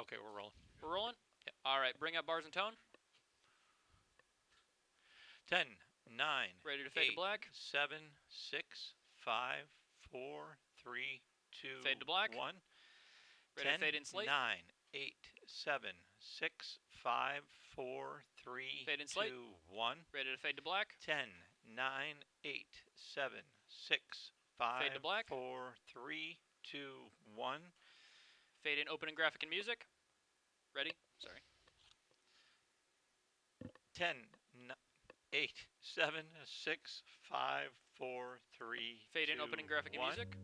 Okay, we're rolling. We're rolling? Yeah. All right, bring up bars and tone. 10, 9, Ready to fade 8, to black. 7, 6, 5, 4, 3, 2, Fade to black. 1. Ready 10, to fade in slate. 9, 8, 7, 6, 5, 4, 3, Fade in 2, slate. 1. Ready to fade to black. 10, 9, 8, 7, 6, 5, Fade to black. 4, 3, 2, 1. Fade in opening graphic and music. Ready? Sorry. 10, 8, 7, 6, 5, 4, 3, Fade 2, in opening graphic and 1. music.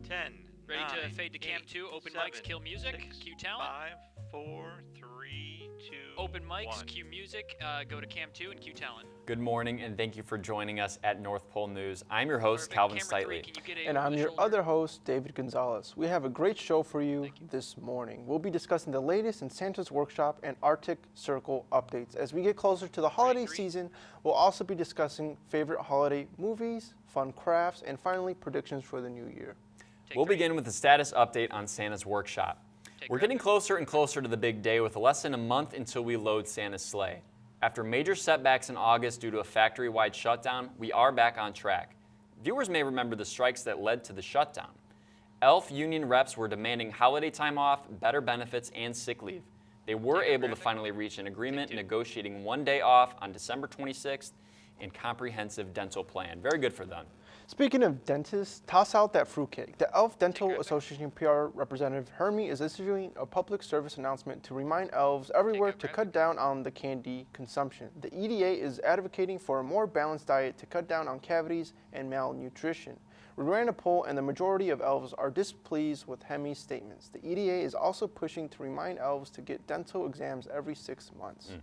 10, Ready 9, to fade to cam 8, 2, open 7, mics, kill music, 6, cue talent. 5, 4, 3, 2, Open mics, 1. cue music, go to cam 2 and cue talent. Good morning, and thank you for joining us at North Pole News. I'm your host, Calvin Camera 3, Stitley. can you get a And I'm your shoulder? other host, David Gonzalez. We have a great show for you this morning. We'll be discussing the latest in Santa's Workshop and Arctic Circle updates. As we get closer to the holiday season, we'll also be discussing favorite holiday movies, fun crafts, and finally, predictions for the new year. We'll begin with the status update on Santa's Workshop. We're getting closer and closer to the big day with less than a month until we load Santa's sleigh. After major setbacks in August due to a factory-wide shutdown, we are back on track. Viewers may remember the strikes that led to the shutdown. ELF union reps were demanding holiday time off, better benefits, and sick leave. They were able to finally reach an agreement negotiating 1 day off on December 26th and comprehensive dental plan. Very good for them. Speaking of dentists, toss out that fruitcake. The ELF Dental Association PR representative Hermie is issuing a public service announcement to remind elves everywhere to cut down on the candy consumption. The EDA is advocating for a more balanced diet to cut down on cavities and malnutrition. We ran a poll and the majority of elves are displeased with Hermie's statements. The EDA is also pushing to remind elves to get dental exams every 6 months.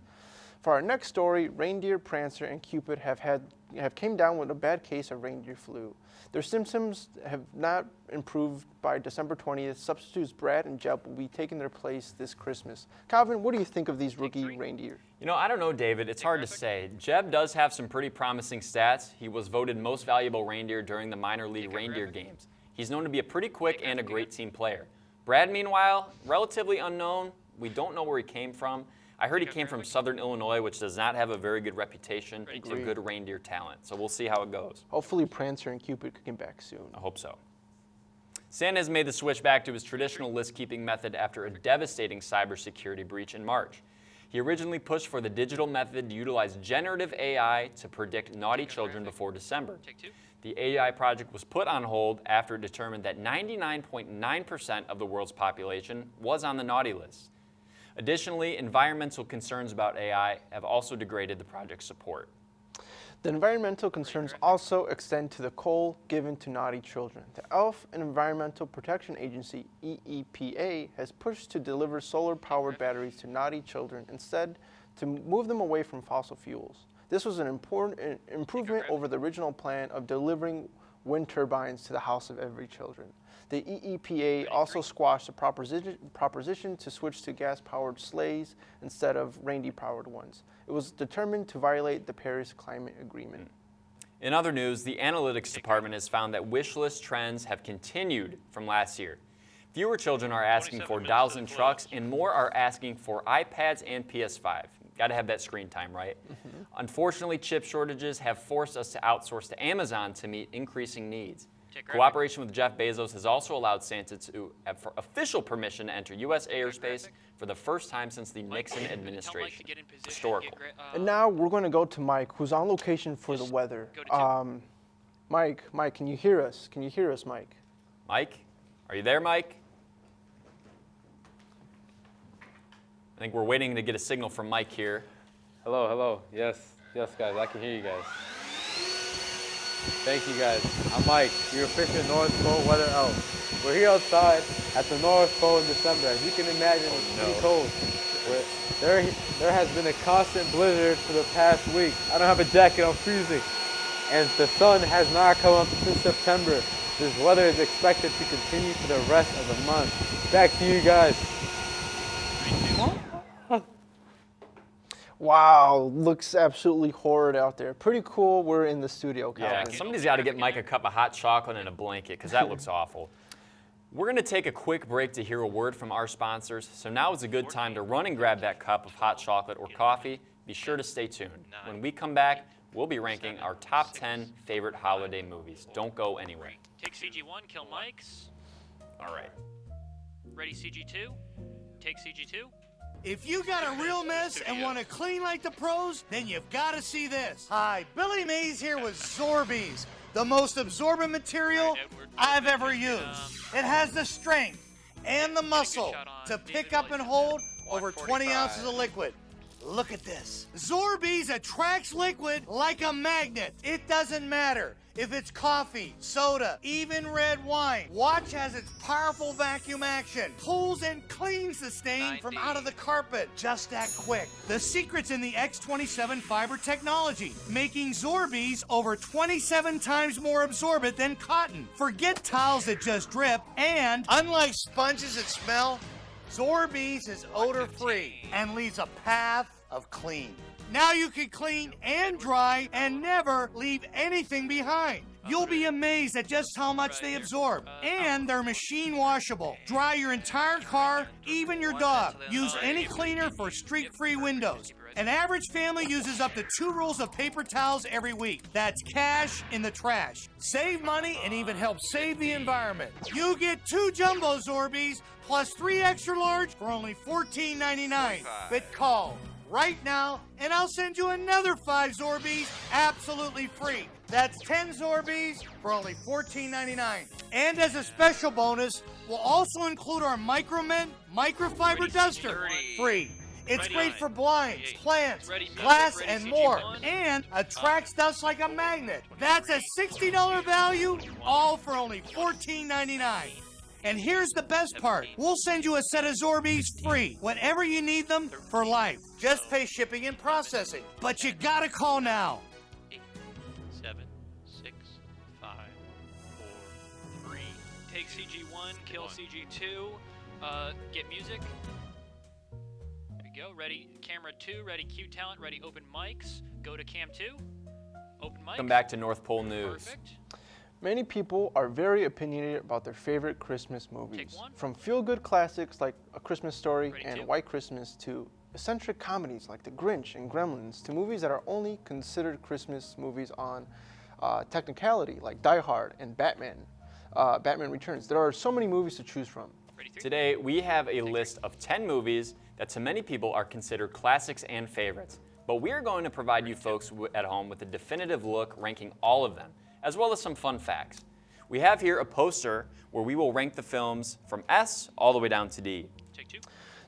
For our next story, Reindeer, Prancer, and Cupid have came down with a bad case of reindeer flu. Their symptoms have not improved by December 20th. Substitutes Brad and Jeb will be taking their place this Christmas. Calvin, what do you think of these rookie reindeer? You know, I don't know, David. It's hard to say. Jeb does have some pretty promising stats. He was voted most valuable reindeer during the minor league reindeer games. He's known to be a pretty quick and a great team player. Brad, meanwhile, relatively unknown. We don't know where he came from. I heard he came from Southern Illinois, which does not have a very good reputation for good reindeer talent. So we'll see how it goes. Hopefully Prancer and Cupid can get back soon. I hope so. Santa has made the switch back to his traditional list-keeping method after a devastating cybersecurity breach in March. He originally pushed for the digital method to utilize generative AI to predict naughty children before December. The AI project was put on hold after it determined that 99.9% of the world's population was on the naughty list. Additionally, environmental concerns about AI have also degraded the project's support. The environmental concerns also extend to the coal given to naughty children. The ELF and Environmental Protection Agency, EEPA, has pushed to deliver solar-powered batteries to naughty children instead to move them away from fossil fuels. This was an important improvement over the original plan of delivering wind turbines to the house of every children. The EEPA also squashed the proposition to switch to gas-powered sleighs instead of reindeer-powered ones. It was determined to violate the Paris Climate Agreement. In other news, the analytics department has found that wish list trends have continued from last year. Fewer children are asking for dolls and trucks, and more are asking for iPads and PS5. Got to have that screen time, right? Unfortunately, chip shortages have forced us to outsource to Amazon to meet increasing needs. Cooperation with Jeff Bezos has also allowed Santa to have official permission to enter U.S. airspace for the first time since the Nixon administration. Historical. And now we're going to go to Mike, who's on location for the weather. Mike, can you hear us? Can you hear us, Mike? Mike? Are you there, Mike? I think we're waiting to get a signal from Mike here. Hello. Yes, guys, I can hear you guys. Thank you, guys. I'm Mike, your official North Pole weather elf. We're here outside at the North Pole in December. As you can imagine, it's pretty cold. There has been a constant blizzard for the past week. I don't have a jacket, I'm freezing. And the sun has not come up since September. This weather is expected to continue for the rest of the month. Back to you guys. Wow, looks absolutely horrid out there. Pretty cool. We're in the studio, Calvin. Yeah, somebody's got to get Mike a cup of hot chocolate and a blanket because that looks awful. We're going to take a quick break to hear a word from our sponsors, so now is a good time to run and grab that cup of hot chocolate or coffee. Be sure to stay tuned. When we come back, we'll be ranking our top 10 favorite holiday movies. Don't go anywhere. Take CG1, kill Mike's. All right. Ready CG2? Take CG2. If you got a real mess and want to clean like the pros, then you've got to see this. Hi, Billy Mays here with Zorbeez, the most absorbent material I've ever used. It has the strength and the muscle to pick up and hold over 20 ounces of liquid. Look at this. Zorbeez attracts liquid like a magnet. It doesn't matter if it's coffee, soda, even red wine. Watch as its powerful vacuum action pulls and cleans the stain from out of the carpet just that quick. The secret's in the X27 fiber technology, making Zorbeez over 27 times more absorbent than cotton. Forget towels that just drip, and unlike sponges that smell, Zorbeez is odor-free and leaves a path of clean. Now you can clean and dry and never leave anything behind. You'll be amazed at just how much they absorb. And they're machine washable. Dry your entire car, even your dog. Use any cleaner for streak-free windows. An average family uses up to 2 rolls of paper towels every week. That's cash in the trash. Save money and even help save the environment. You get 2 jumbo Zorbeez plus 3 extra large for only $14.99. But call right now, and I'll send you another 5 Zorbeez absolutely free. That's 10 Zorbeez for only $14.99. And as a special bonus, we'll also include our Micromen microfiber duster free. It's great for blinds, plants, glass, and more, and attracts dust like a magnet. That's a $60 value, all for only $14.99. And here's the best part. We'll send you a set of Zorbeez free whenever you need them for life. Just pay shipping and processing. But you gotta call now. 8, 7, 6, 5, 4, 3. Take CG1, kill CG2. Get music. There we go. Ready camera 2, ready cue talent, ready open mics. Go to cam 2. Open mics. Come back to North Pole News. Perfect. Many people are very opinionated about their favorite Christmas movies. From feel-good classics like A Christmas Story and White Christmas to eccentric comedies like The Grinch and Gremlins to movies that are only considered Christmas movies on technicality like Die Hard and Batman Returns. There are so many movies to choose from. Today, we have a list of 10 movies that to many people are considered classics and favorites. But we are going to provide you folks at home with a definitive look ranking all of them, as well as some fun facts. We have here a poster where we will rank the films from S all the way down to D. Take 2.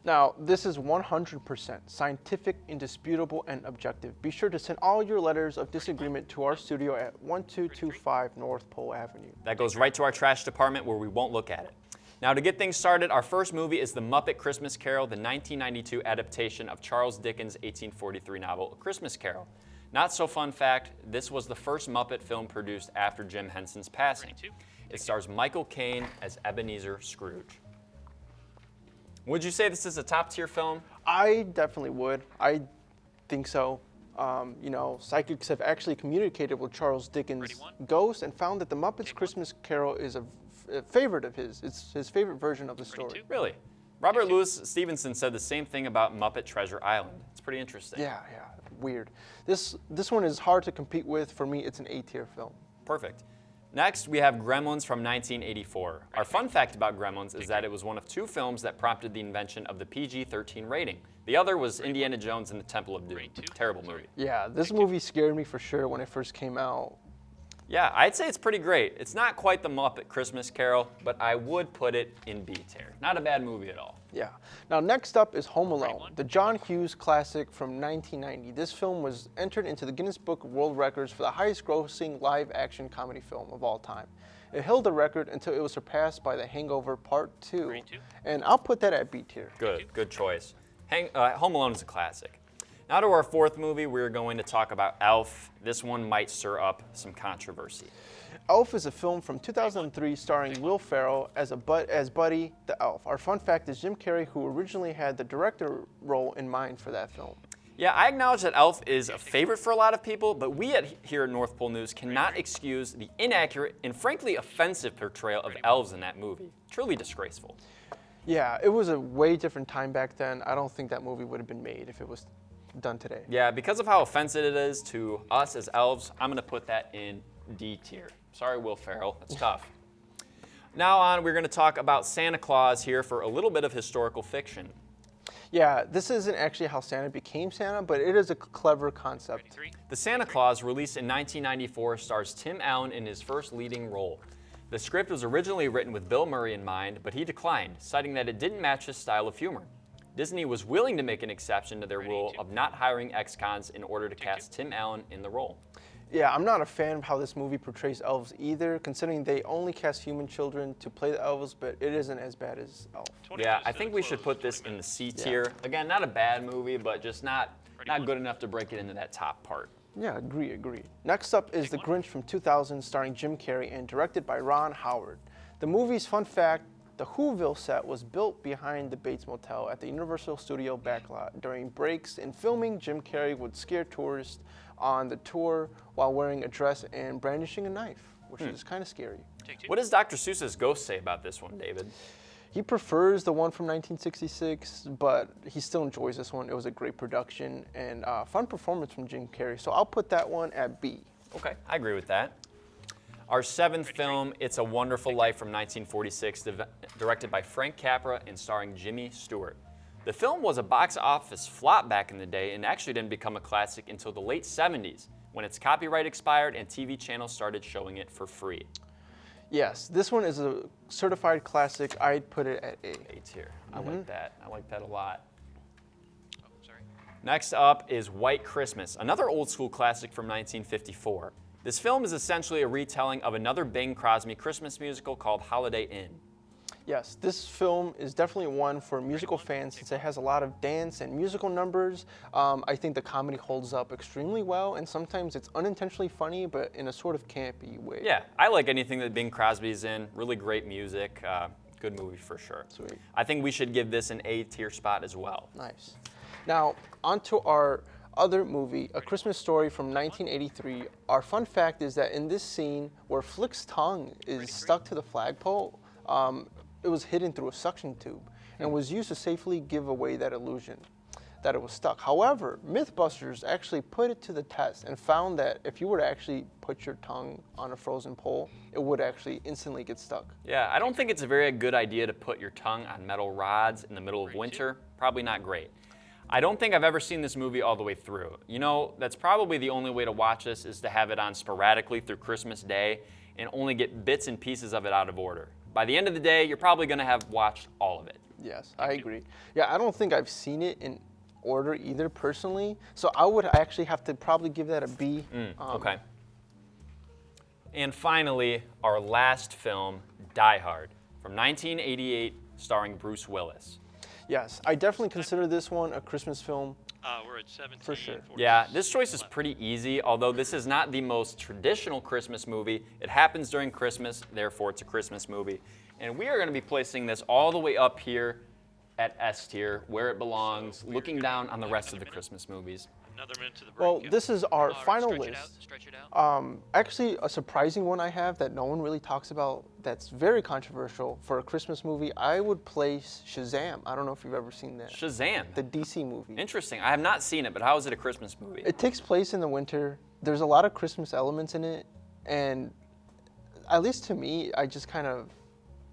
Now, this is 100% scientific, indisputable, and objective. Be sure to send all your letters of disagreement to our studio at 1225 North Pole Avenue. That goes right to our trash department where we won't look at it. Now, to get things started, our first movie is The Muppet Christmas Carol, the 1992 adaptation of Charles Dickens' 1843 novel, A Christmas Carol. Not so fun fact, this was the first Muppet film produced after Jim Henson's passing. It stars Michael Caine as Ebenezer Scrooge. Would you say this is a top tier film? I definitely would. I think so. Psychics have actually communicated with Charles Dickens' ghost and found that The Muppets Christmas Carol is a favorite of his. It's his favorite version of the story. Really? Robert Louis Stevenson said the same thing about Muppet Treasure Island. It's pretty interesting. Yeah. Weird. This one is hard to compete with. For me, it's an A-tier film. Perfect. Next, we have Gremlins from 1984. Our fun fact about Gremlins is that it was one of 2 films that prompted the invention of the PG-13 rating. The other was Indiana Jones and the Temple of Doom. Terrible movie. Yeah, this movie scared me for sure when it first came out. Yeah, I'd say it's pretty great. It's not quite the Muppet Christmas Carol, but I would put it in B tier. Not a bad movie at all. Yeah. Now, next up is Home Alone, the John Hughes classic from 1990. This film was entered into the Guinness Book of World Records for the highest grossing live-action comedy film of all time. It held the record until it was surpassed by The Hangover Part 2. And I'll put that at B tier. Good choice. Home Alone is a classic. Now to our fourth movie, we're going to talk about Elf. This one might stir up some controversy. Elf is a film from 2003 starring Will Ferrell as Buddy the Elf. Our fun fact is Jim Carrey, who originally had the director role in mind for that film. Yeah, I acknowledge that Elf is a favorite for a lot of people, but we here at North Pole News cannot excuse the inaccurate and frankly offensive portrayal of elves in that movie. Truly disgraceful. Yeah, it was a way different time back then. I don't think that movie would have been made if it was done today. Yeah, because of how offensive it is to us as elves, I'm going to put that in D tier. Sorry, Will Ferrell. That's tough. Now on, we're going to talk about Santa Claus here for a little bit of historical fiction. Yeah, this isn't actually how Santa became Santa, but it is a clever concept. The Santa Claus, released in 1994, stars Tim Allen in his first leading role. The script was originally written with Bill Murray in mind, but he declined, citing that it didn't match his style of humor. Disney was willing to make an exception to their rule of not hiring ex-cons in order to cast Tim Allen in the role. Yeah, I'm not a fan of how this movie portrays elves either, considering they only cast human children to play the elves, but it isn't as bad as Elf. Yeah, I think we should put this in the C tier. Yeah. Again, not a bad movie, but just not good enough to break it into that top part. Yeah, agree. Next up is The Grinch from 2000, starring Jim Carrey and directed by Ron Howard. The movie's fun fact, the Whoville set was built behind the Bates Motel at the Universal Studio backlot. During breaks in filming, Jim Carrey would scare tourists on the tour while wearing a dress and brandishing a knife, which is kind of scary. What does Dr. Seuss's ghost say about this one, David? He prefers the one from 1966, but he still enjoys this one. It was a great production and fun performance from Jim Carrey, so I'll put that one at B. Okay, I agree with that. Our seventh film, It's a Wonderful Life from 1946, directed by Frank Capra and starring Jimmy Stewart. The film was a box office flop back in the day and actually didn't become a classic until the late 70s, when its copyright expired and TV channels started showing it for free. Yes, this one is a certified classic. I'd put it at A. A tier. I like that. I like that a lot. Oh, sorry. Next up is White Christmas, another old school classic from 1954. This film is essentially a retelling of another Bing Crosby Christmas musical called Holiday Inn. Yes, this film is definitely one for musical fans since it has a lot of dance and musical numbers. I think the comedy holds up extremely well, and sometimes it's unintentionally funny, but in a sort of campy way. Yeah, I like anything that Bing Crosby's in. Really great music. Good movie for sure. Sweet. I think we should give this an A tier spot as well. Nice. Now, on to our other movie, A Christmas Story from 1983. Our fun fact is that in this scene where Flick's tongue is stuck to the flagpole, it was hidden through a suction tube and was used to safely give away that illusion that it was stuck. However, Mythbusters actually put it to the test and found that if you were to actually put your tongue on a frozen pole, it would actually instantly get stuck. Yeah, I don't think it's a very good idea to put your tongue on metal rods in the middle of winter. Probably not great. I don't think I've ever seen this movie all the way through. You know, that's probably the only way to watch this is to have it on sporadically through Christmas Day and only get bits and pieces of it out of order. By the end of the day, you're probably going to have watched all of it. Yes, I agree. Yeah, I don't think I've seen it in order either personally, so I would actually have to probably give that a B. Okay. And finally, our last film, Die Hard, from 1988, starring Bruce Willis. Yes, I definitely consider this one a Christmas film. We're at 17. For sure. Yeah, this choice is pretty easy, although this is not the most traditional Christmas movie. It happens during Christmas, therefore it's a Christmas movie. And we are going to be placing this all the way up here at S tier, where it belongs, looking down on the rest of the Christmas movies. Another minute to the break. Well, this is our final Stretch list. Stretch it out. Actually, a surprising one I have that no one really talks about that's very controversial for a Christmas movie, I would place Shazam. I don't know if you've ever seen that. Shazam. The DC movie. Interesting. I have not seen it, but how is it a Christmas movie? It takes place in the winter. There's a lot of Christmas elements in it, and at least to me,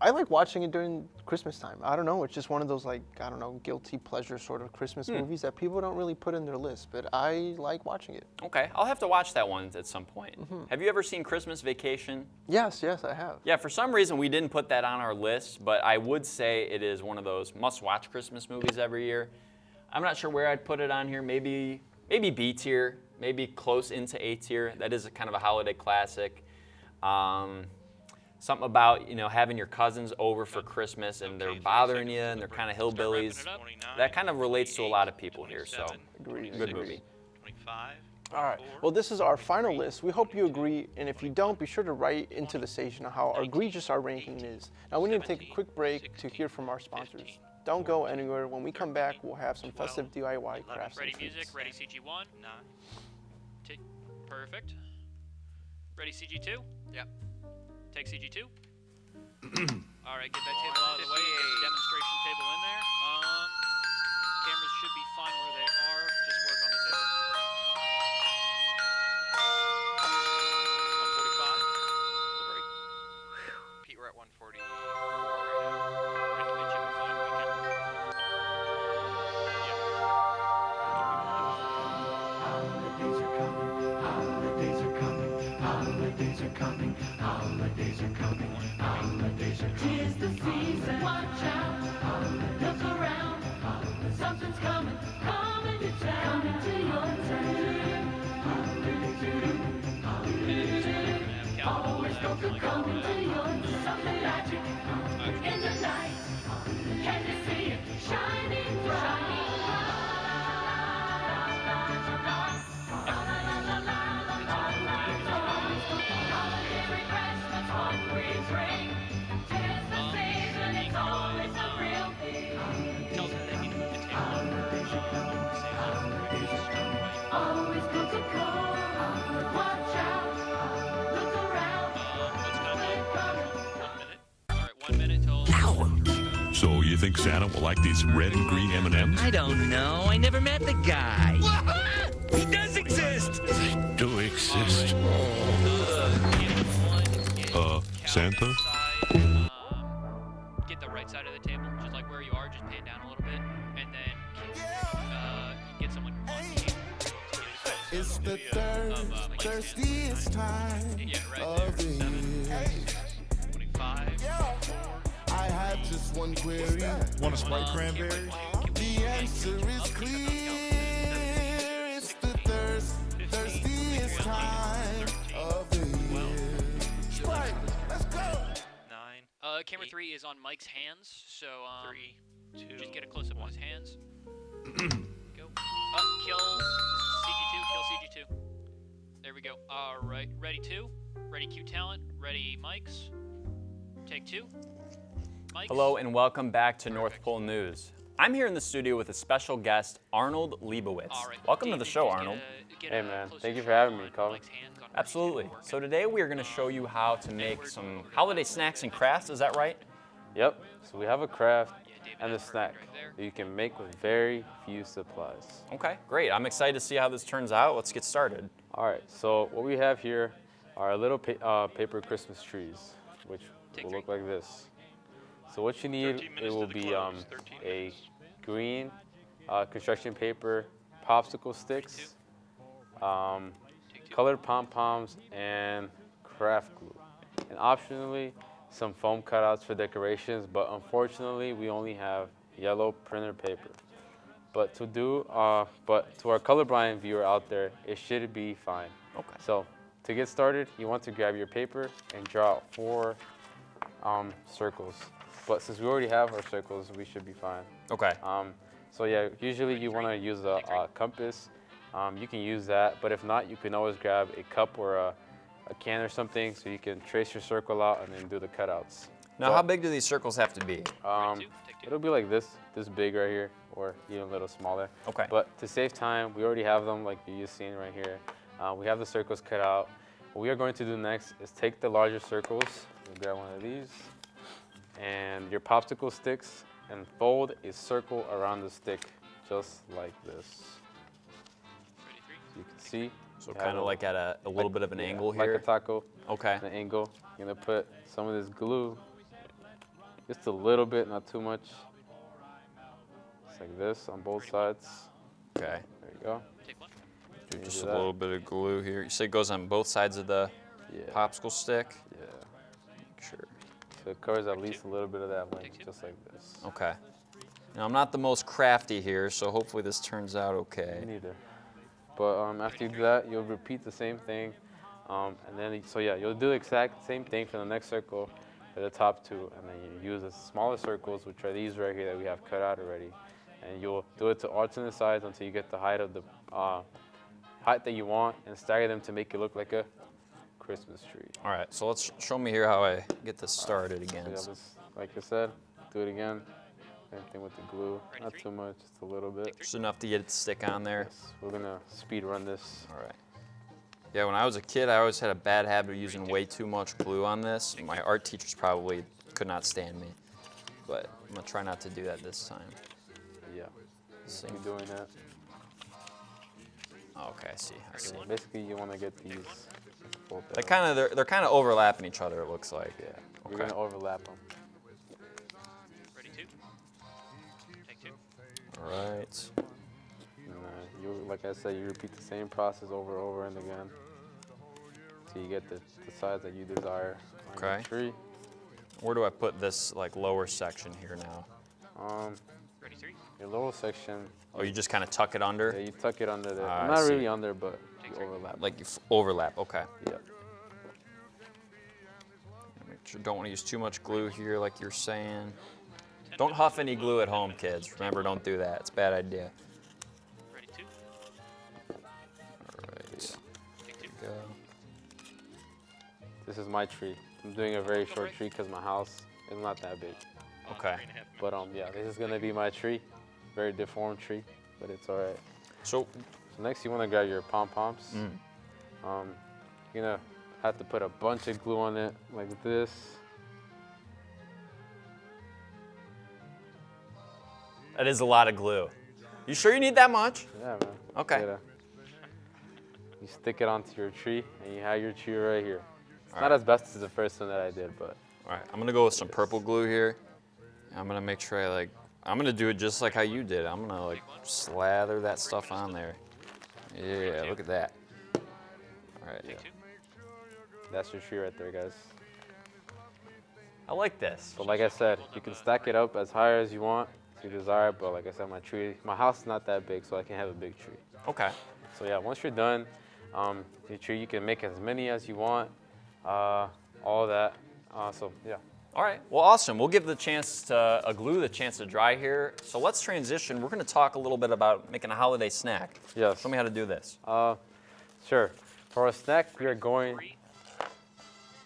I like watching it during Christmas time. I don't know, it's just one of those guilty pleasure sort of Christmas movies that people don't really put in their list, but I like watching it. Okay, I'll have to watch that one at some point. Have you ever seen Christmas Vacation? Yes, I have. Yeah, for some reason we didn't put that on our list, but I would say it is one of those must-watch Christmas movies every year. I'm not sure where I'd put it on here, maybe B tier, maybe close into A tier. That is kind of a holiday classic. Something about, having your cousins over for Christmas and they're bothering you and they're kind of hillbillies. That kind of relates to a lot of people here, so good movie. 25. All right, well, this is our final list. We hope you agree, and if you don't, be sure to write into the station how egregious our ranking is. Now, we need to take a quick break to hear from our sponsors. Don't go anywhere. When we come back, we'll have some festive DIY crafts. Ready and music, treats. ready CG1. Perfect. Ready CG2? Yep. Take CG2. All right, get that table out of the way. Get the demonstration table in there. Cameras should be fine where they are. Just work on the table. 145. Pete, we're at 140. It should be fine. We can. Holidays are coming, holidays are coming, holidays are coming, holidays are coming, holidays are coming. 'Tis the season, watch out, look around, something's coming, coming to town, coming to your town. Always something coming to your something magic in the night. Can you see it shining bright? Always good to go. Watch out. Look around. All right, 1 minute till. So you think Santa will like these red and green M&Ms? I don't know. I never met the guy. He does exist. Do exist. Santa? Get the right side of the table, just like where you are, just pan down a little bit, and then get someone on the table to get a It's the thirstiest time of the year. 25. I have just one query. Want a Sprite cranberry? The answer is clear. It's the thirstiest time of the year. Sprite, let's go. 9. Camera 3 is on Mike's hands, so 3, 2. just get a close up on his hands. Go. Kill CG2. Kill CG2. There we go. All right. Ready 2. Ready Q talent. Ready mics. Take 2. Mics. Hello and welcome back to North Pole News. I'm here in the studio with a special guest, Arnold Leibowitz. All right. Welcome to the Dave, show, just Arnold. Hey, man. Thank you for having me, Colin. Absolutely. So today we are going to show you how to make some holiday snacks and crafts. Is that right? Yep. So we have a craft and a snack that you can make with very few supplies. Okay, great. I'm excited to see how this turns out. Let's get started. All right. So what we have here are little paper Christmas trees, which will look like this. So what you need, it will be a green construction paper, popsicle sticks, colored pom-poms, and craft glue. And optionally, some foam cutouts for decorations, but unfortunately, we only have yellow printer paper. But to our colorblind viewer out there, it should be fine. Okay. So to get started, you want to grab your paper and draw out 4 circles. But since we already have our circles, we should be fine. Okay. So yeah, usually you want to use a compass. You can use that, but if not, you can always grab a cup or a can or something so you can trace your circle out and then do the cutouts. Now, how big do these circles have to be? It'll be like this big right here, or even a little smaller. Okay. But to save time, we already have them like you're seeing right here. We have the circles cut out. What we are going to do next is take the larger circles, we'll grab one of these, and your popsicle sticks, and fold a circle around the stick, just like this. You can see. So kind of like at a little bit of an angle like here? Like a taco. Okay. An angle. You're gonna put some of this glue, just a little bit, not too much. Just like this on both sides. Okay. There you go. Do just a little bit of glue here. You say it goes on both sides of the popsicle stick? Yeah. Sure. So it covers at least a little bit of that length, just like this. Okay. Now I'm not the most crafty here, so hopefully this turns out okay. Me neither. But after you do that, you'll repeat the same thing. And then, you'll do the exact same thing for the next circle for the top 2. And then you use the smaller circles, which are these right here that we have cut out already. And you'll do it to alternate sides until you get the height of the height that you want, and stagger them to make it look like a Christmas tree. All right, so let's show me here how I get this started again. So like I said, do it again, Same thing with the glue. Not too much, just a little bit. Just enough to get it to stick on there. Yes, we're gonna speed run this. All right. Yeah, when I was a kid, I always had a bad habit of using way too much glue on this. My art teachers probably could not stand me, but I'm gonna try not to do that this time. Yeah. See. Keep doing that. Oh, okay, I see. I see. Basically, you want to get these. They're kind of overlapping each other. It looks like. Yeah. Okay. You're gonna overlap them. Ready, 2. Take 2. All right. And you, like I said, you repeat the same process over and over and again, so you get the size that you desire on your Okay. tree. Where do I put this like lower section here now? Ready, 3. Your lower section. Oh, you just kind of tuck it under? Yeah, you tuck it under there. I Not see. really under, but you overlap. Like you overlap. Okay. Yeah. Make sure don't want to use too much glue here, like you're saying. Don't huff any glue at home, kids. Remember, don't do that. It's a bad idea. Ready, 2. All right. Take 2. Go. This is my tree. I'm doing a very short tree because my house is not that big. Okay. But yeah, this is gonna be my tree. Very deformed tree, but it's all right. So next, you want to grab your pom-poms. You're gonna have to put a bunch of glue on it, like this. that is a lot of glue. You sure you need that much? Yeah, man. Okay. You stick it onto your tree, and you have your tree right here. It's not as best as the first one that I did, but. All right, I'm gonna go with some purple glue here. I'm gonna make sure I'm gonna do it just like how you did. I'm gonna like slather that stuff on there. Yeah, look at that. All right. Yeah. That's your tree right there, guys. I like this. But like I said, you can stack it up as high as you want, if you desire. But like I said, my house is not that big, so I can have a big tree. Okay. So yeah, once you're done, your tree, you can make as many as you want. All that. So yeah. All right. Well, awesome. We'll give the chance to glue the chance to dry here. So let's transition. We're going to talk a little bit about making a holiday snack. Yes. Show me how to do this. Sure. For a snack, we are going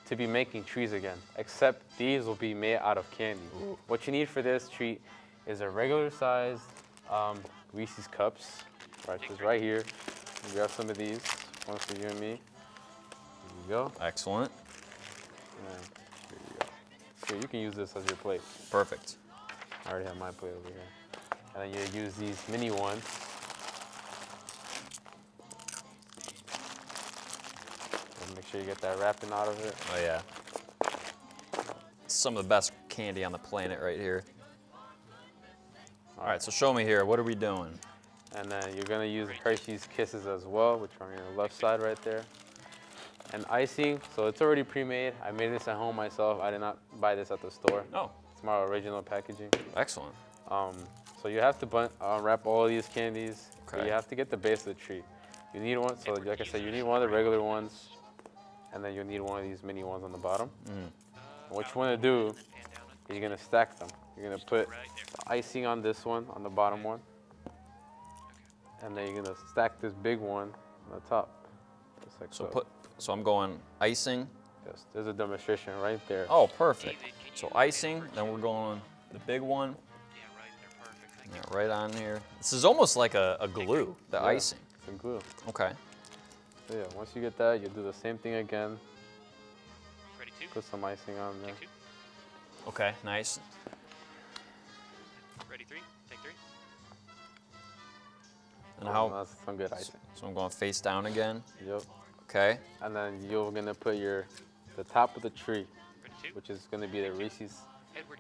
to be making trees again, except these will be made out of candy. What you need for this treat is a regular sized Reese's cups, right? Just right here. You grab some of these, one for you and me. Here you go. Excellent. And here you go. Here, you can use this as your plate. Perfect. I already have my plate over here. And then you use these mini ones. And make sure you get that wrapping out of it. Oh yeah. Some of the best candy on the planet right here. All right, so show me here. What are we doing? And then you're gonna use Hershey's Kisses as well, which are on your left side right there. And icing, so it's already pre-made. I made this at home myself. I did not buy this at the store. Oh. It's my original packaging. Excellent. So you have to wrap all of these candies. Okay. But you have to get the base of the treat. You need one, so like I said, you need one of the regular ones, and then you'll need one of these mini ones on the bottom. What you wanna do is you're gonna stack them. You're gonna put the icing on this one, on the bottom one. And then you're gonna stack this big one on the top. Just like so. So I'm going icing. Yes, there's a demonstration right there. Oh, perfect. So icing, then we're going the big one. Yeah, right on here. This is almost like a glue, the icing. It's a glue. Okay. So yeah, once you get that, you'll do the same thing again. Ready, 2. Put some icing on there. Take 2. Okay, nice. Ready, 3. Take 3. And how? That's some good icing. So I'm going face down again. Yep. Okay. And then you're gonna put the top of the tree, which is gonna be the Reese's.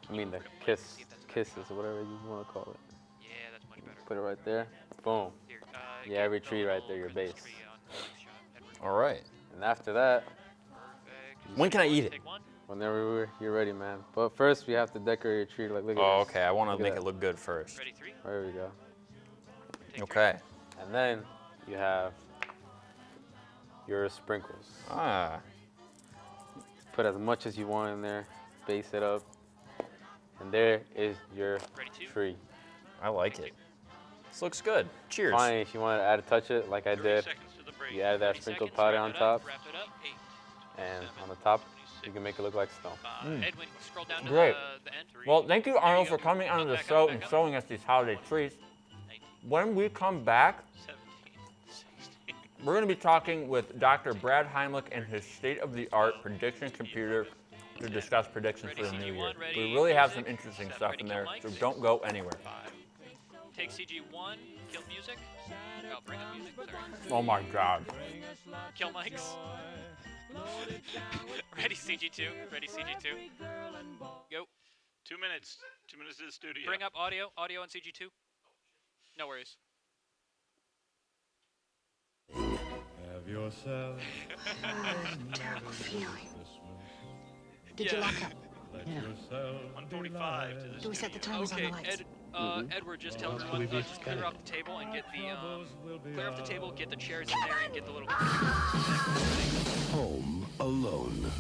The kisses, or whatever you want to call it. Yeah, that's much better. Put it right there. Boom. You have your tree right there, your base. All right. And after that, when can I eat it? Whenever you're ready, man. But first, we have to decorate your tree. Like, look at Oh, this. okay. I want Look to at make that. it look good first. Ready, 3. There we go. Okay. And then you have your sprinkles. Ah. Put as much as you want in there. Base it up. And there is your tree. I like it. This looks good. Cheers. Finally, if you want to add a touch it, like I did, you add that sprinkled powder on top. And on the top, You can make it look like snow. Edwin, scroll down to Great. the end. Well, thank you, Arnold, There for you go. coming on the Back up, show back and up. showing us these holiday treats. 19, When we come back, 17, 16. we're going to be talking with Dr. Brad Heimlich and his state-of-the-art prediction computer to discuss predictions for the new year. We really have some interesting stuff in there, so don't go anywhere. Take CG1, kill music. Oh, bring up music, sorry. Oh my God. Kill mics. Ready CG2, ready CG2. Go. 2 minutes. 2 minutes to the studio. Bring up audio on CG2. No worries. Have yourself Terrible feeling. Did Yeah. you lock up? yeah. 145 to the Do we set the studio. timers on Okay, the lights? Edward, just tell everyone, just clear off the table and get the, clear off the table, get the chairs in there, and get the little... Home Alone.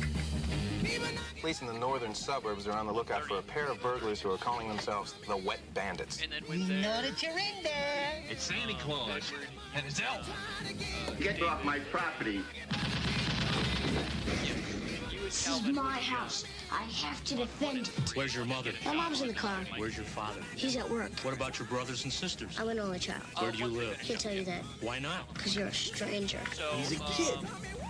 Police in the northern suburbs are on the lookout for a pair of burglars who are calling themselves the Wet Bandits. And then with their... that you're in there. It's Santa Claus and his elf. Get off my property. This is my house. I have to defend it. Where's your mother? My mom's in the car. Where's your father? He's at work. What about your brothers and sisters? I'm an only child. Where do you live? Can't tell you that, Why not? because you're a stranger. So, He's a kid.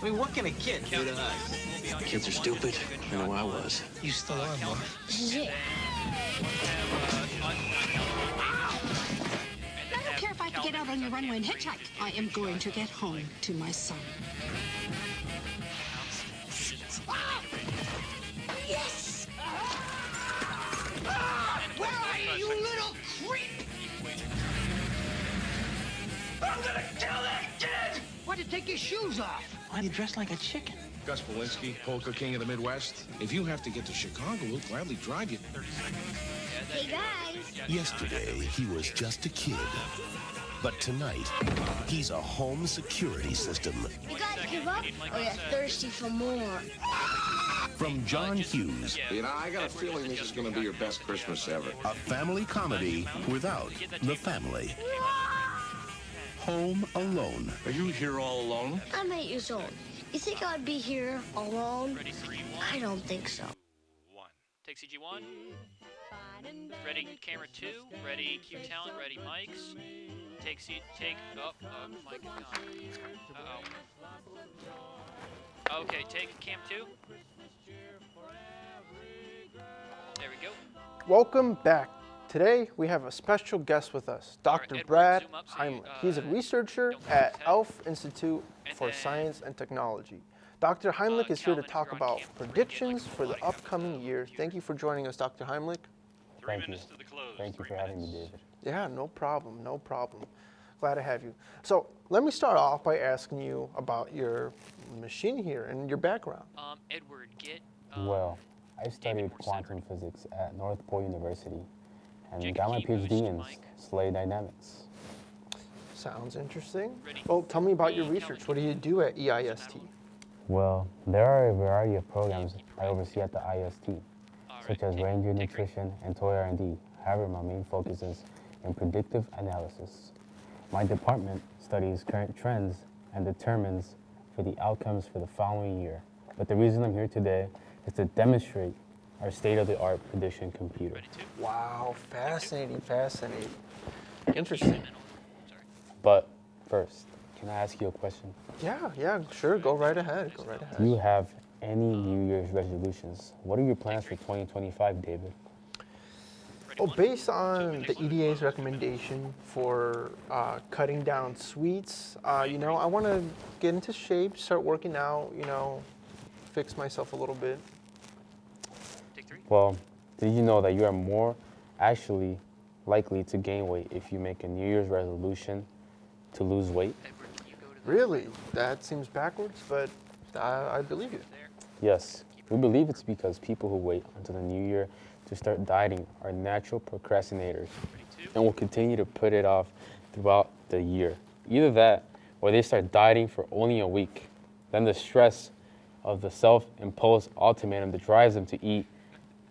I mean, what can a kid do to us? Kids are stupid. I know I was. You still are, Mark. This is it. I don't care if I have to get out on the runway and hitchhike. I am going to get home to my son. Yes! Where are you, you little creep? I'm gonna kill that kid! Why'd you take your shoes off? Why do you dress like a chicken? Gus Polinski, polka king of the Midwest. If you have to get to Chicago, we'll gladly drive you. Hey, guys. Yesterday, he was just a kid. But tonight, he's a home security system. You guys give up, or you're thirsty for more? From John Hughes, You know, I got a feeling this is going to be your best Christmas ever. a family comedy without the family. Home Alone. Are you here all alone? I'm 8 years old. You think I'd be here alone? ready CG1. I don't think so. 1. Take CG1. Ready camera 2. Ready Q talent. Ready mics. Take mic is gone. Uh-oh. Okay, take cam 2. There we go. Welcome back. Today we have a special guest with us, Dr. Edward, Brad zoom up so you, Heimlich. He's a researcher don't forget at the tab. ELF Institute And for then, Science and Technology. Dr. Heimlich is here to Calvin, if talk you're on about cam, bring in, predictions like, for the light upcoming year. Thank you for joining us, Dr. Heimlich. 3 minutes to the close. Thank you 3 for having me, minutes. David. Yeah, no problem, no problem. Glad to have you. So let me start off by asking you about your machine here and your background. Edward, get... Well, I studied more quantum physics at North Pole University and Jacob, got my can you boost PhD the in mic? sleigh dynamics. Sounds interesting. Ready? Well, tell me about your Calvin, research. What do you do at EIST? Well, there are a variety of programs I oversee at the IST, such as Ranger Nutrition and Toy R&D. However, my main focus is in predictive analysis. My department studies current trends and determines for the outcomes for the following year. But the reason I'm here today is to demonstrate our state-of-the-art prediction computer. Ready 2. Wow, fascinating, fascinating. Interesting. But first, can I ask you a question? Yeah, sure. Go right ahead. Go right ahead. Do you have any New Year's resolutions? What are your plans for 2025, David? Well, based on the EDA's recommendation for cutting down sweets, I want to get into shape, start working out, fix myself a little bit. Take 3. Well, did you know that you are more actually likely to gain weight if you make a New Year's resolution to lose weight? Edward, can you go to the... Really? That seems backwards, but I believe you. There. Yes. We believe it's because people who wait until the new year to start dieting are natural procrastinators and will continue to put it off throughout the year. Either that, or they start dieting for only a week. Then the stress of the self-imposed ultimatum that drives them to eat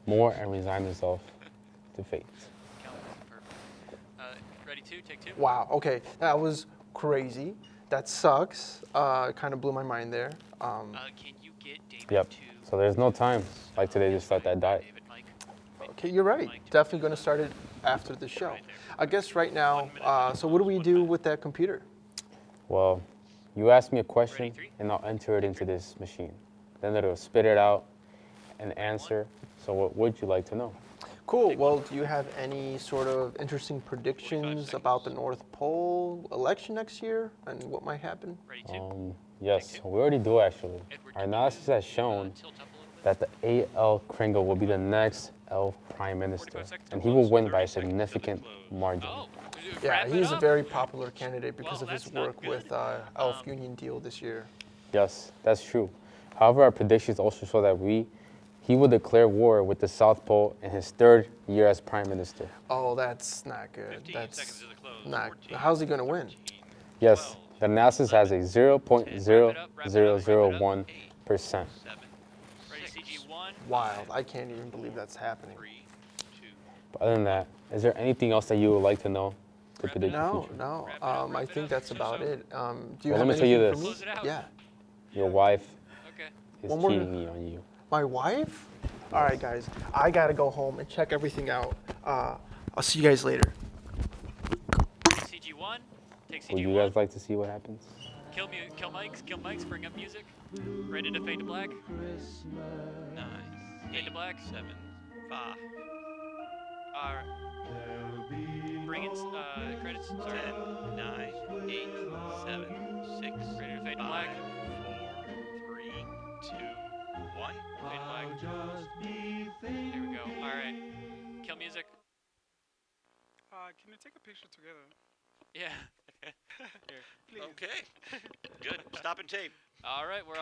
more and resign themselves to fate. Calvin, perfect. Ready 2, take 2. Wow, okay, that was crazy. That sucks. Kind of blew my mind there. Can you get David Yep. to... So there's no time like today to start that diet. Okay, you're right. Definitely going to start it after the show. I guess right now, so what do we do with that computer? Well, you ask me a question and I'll enter it into this machine. Then it'll spit it out and answer. So what would you like to know? Cool. Well, do you have any sort of interesting predictions about the North Pole election next year and what might happen? Yes, we already do actually. Our analysis has shown that the A.L. Kringle will be the next elf prime minister, and he will win by a significant margin. Yeah, he's a very popular candidate because of his work with Elf Union Deal this year. Yes, that's true. However, our predictions also show that he will declare war with the South Pole in his 3rd year as prime minister. Oh, that's not good. That's not. How's he going to win? Yes, the analysis has a 0.0001%. Wild. I can't even believe that's happening. But other than that, is there anything else that you would like to know to predict the future? No. I think that's about it. Do you Well, have let me tell you anything this. for me? Yeah. Your wife is One more- cheating on you. My wife? All right, guys. I got to go home and check everything out. I'll see you guys later. CG1, take CG1. Would you guys like to see what happens? Kill mics, bring up music. Ready to fade to black. 9, Fade to black. 7, 5, Alright. Bring in credits. Sorry. 10, 9, 8, 7, 6, Ready to fade to 5, black. 4, 3, 2, 1. Fade to black. There we go. Alright. Kill music. Can you take a picture together? Yeah. Here. Okay. Good. Stop and tape. Alright, we're all